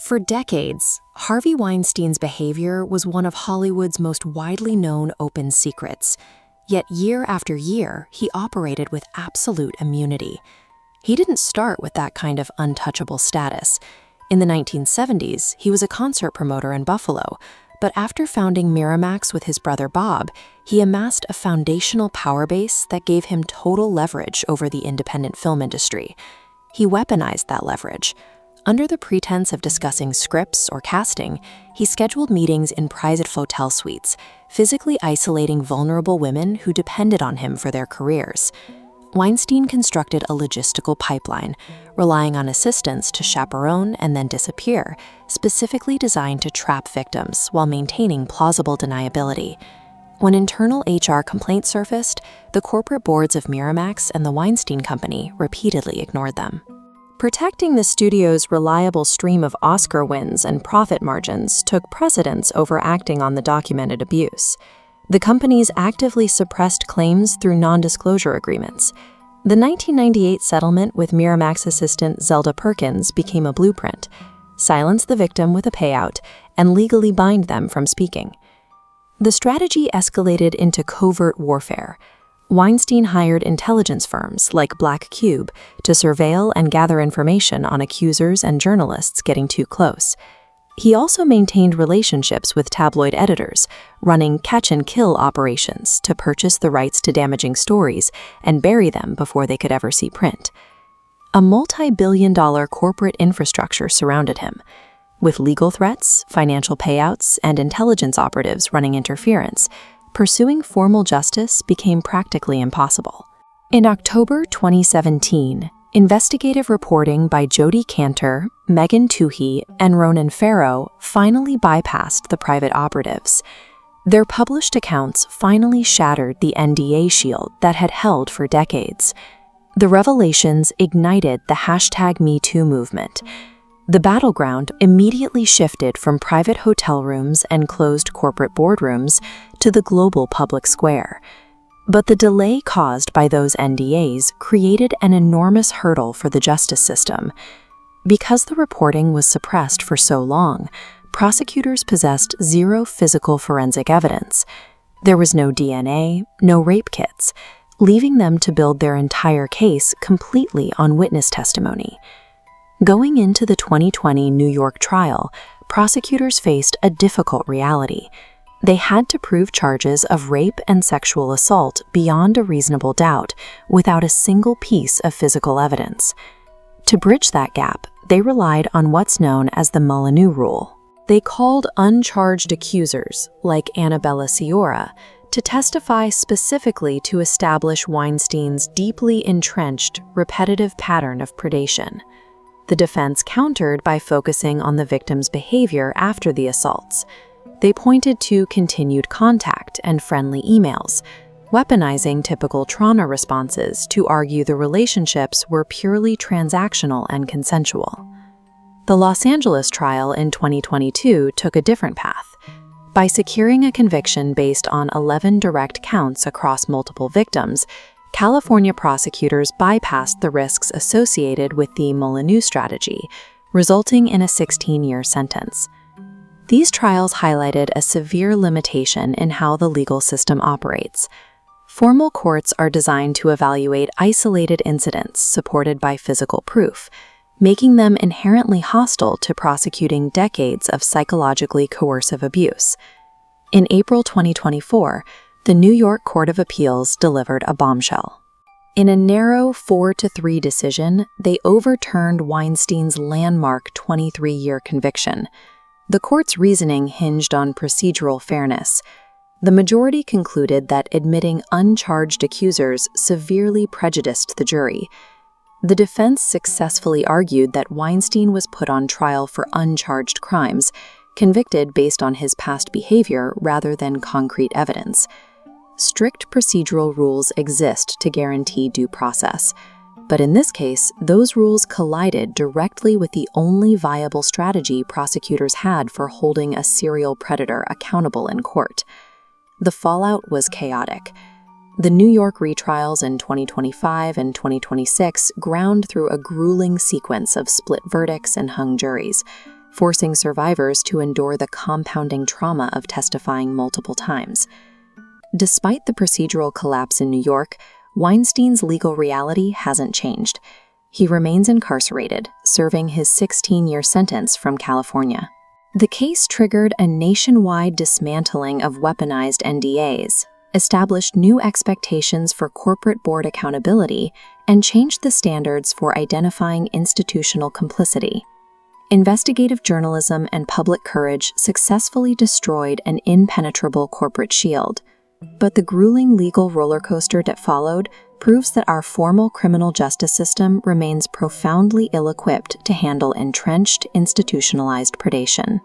For decades, Harvey Weinstein's behavior was one of Hollywood's most widely known open secrets. Yet year after year, he operated with absolute immunity. He didn't start with that kind of untouchable status. In the 1970s, he was a concert promoter in Buffalo, but after founding Miramax with his brother Bob, he amassed a foundational power base that gave him total leverage over the independent film industry. He weaponized that leverage. Under the pretense of discussing scripts or casting, he scheduled meetings in private hotel suites, physically isolating vulnerable women who depended on him for their careers. Weinstein constructed a logistical pipeline, relying on assistants to chaperone and then disappear, specifically designed to trap victims while maintaining plausible deniability. When internal HR complaints surfaced, the corporate boards of Miramax and the Weinstein Company repeatedly ignored them. Protecting the studio's reliable stream of Oscar wins and profit margins took precedence over acting on the documented abuse. The companies actively suppressed claims through non-disclosure agreements. The 1998 settlement with Miramax assistant Zelda Perkins became a blueprint: silence the victim with a payout and legally bind them from speaking. The strategy escalated into covert warfare. Weinstein hired intelligence firms like Black Cube to surveil and gather information on accusers and journalists getting too close. He also maintained relationships with tabloid editors, running catch-and-kill operations to purchase the rights to damaging stories and bury them before they could ever see print. A multi-billion-dollar corporate infrastructure surrounded him, with legal threats, financial payouts, and intelligence operatives running interference. Pursuing formal justice became practically impossible. In October 2017, investigative reporting by Jodi Kantor, Megan Twohey, and Ronan Farrow finally bypassed the private operatives. Their published accounts finally shattered the NDA shield that had held for decades. The revelations ignited the #MeToo movement. The battleground immediately shifted from private hotel rooms and closed corporate boardrooms to the global public square. But the delay caused by those NDAs created an enormous hurdle for the justice system. Because the reporting was suppressed for so long, prosecutors possessed zero physical forensic evidence. There was no DNA, no rape kits, leaving them to build their entire case completely on witness testimony. Going into the 2020 New York trial, prosecutors faced a difficult reality. They had to prove charges of rape and sexual assault beyond a reasonable doubt without a single piece of physical evidence. To bridge that gap, they relied on what's known as the Molyneux rule. They called uncharged accusers, like Annabella Sciorra, to testify specifically to establish Weinstein's deeply entrenched, repetitive pattern of predation. The defense countered by focusing on the victim's behavior after the assaults. They pointed to continued contact and friendly emails, weaponizing typical trauma responses to argue the relationships were purely transactional and consensual. The Los Angeles trial in 2022 took a different path. By securing a conviction based on 11 direct counts across multiple victims, California prosecutors bypassed the risks associated with the Molyneux strategy, resulting in a 16-year sentence. These trials highlighted a severe limitation in how the legal system operates. Formal courts are designed to evaluate isolated incidents supported by physical proof, making them inherently hostile to prosecuting decades of psychologically coercive abuse. In April 2024, the New York Court of Appeals delivered a bombshell. In a narrow 4-3 decision, they overturned Weinstein's landmark 23-year conviction. The court's reasoning hinged on procedural fairness. The majority concluded that admitting uncharged accusers severely prejudiced the jury. The defense successfully argued that Weinstein was put on trial for uncharged crimes, convicted based on his past behavior rather than concrete evidence. Strict procedural rules exist to guarantee due process. But in this case, those rules collided directly with the only viable strategy prosecutors had for holding a serial predator accountable in court. The fallout was chaotic. The New York retrials in 2025 and 2026 ground through a grueling sequence of split verdicts and hung juries. forcing survivors to endure the compounding trauma of testifying multiple times. Despite the procedural collapse in New York, Weinstein's legal reality hasn't changed. He remains incarcerated, serving his 16-year sentence from California. The case triggered a nationwide dismantling of weaponized NDAs, established new expectations for corporate board accountability, and changed the standards for identifying institutional complicity. Investigative journalism and public courage successfully destroyed an impenetrable corporate shield. But the grueling legal roller coaster that followed proves that our formal criminal justice system remains profoundly ill-equipped to handle entrenched, institutionalized predation.